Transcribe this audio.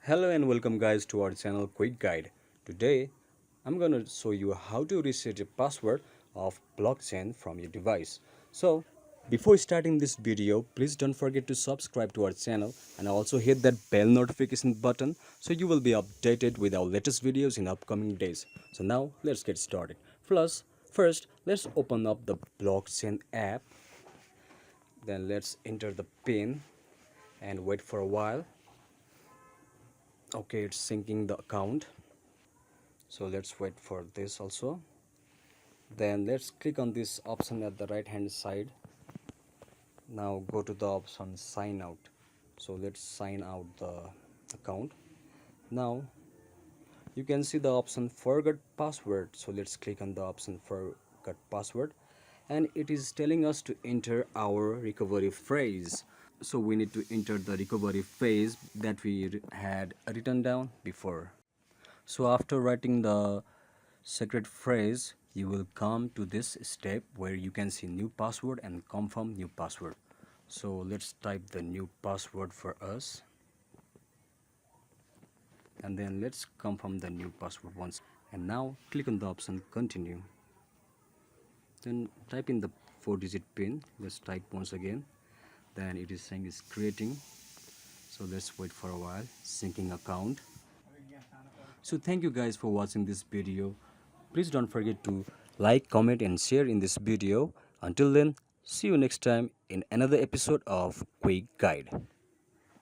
Hello and welcome guys to our channel Quick Guide. Today I'm gonna show you how to reset a password of blockchain from your device. So before starting this video, please don't forget to subscribe to our channel and also hit that bell notification button so you will be updated with our latest videos in upcoming days. So now let's get started. First let's open up the blockchain app. Then let's enter the pin and wait for a while. Okay, it's syncing the account, so let's wait for this also. Then let's click on this option at the right hand side. Now go to the option sign out, so let's sign out the account. Now you can see the option forget password, so let's click on the option forget password, and it is telling us to enter our recovery phrase. So we need to enter the recovery phrase that we had written down before. So after writing the secret phrase, you will come to this step where you can see new password and confirm new password. So let's type the new password for us, and then let's confirm the new password once. And now click on the option continue. Then type in the 4-digit pin. Let's type once again. Then it is saying it's creating, so let's wait for a while. Syncing account. So thank you guys for watching this video. Please don't forget to like, comment and share in this video. Until then, see you next time in another episode of Quick Guide.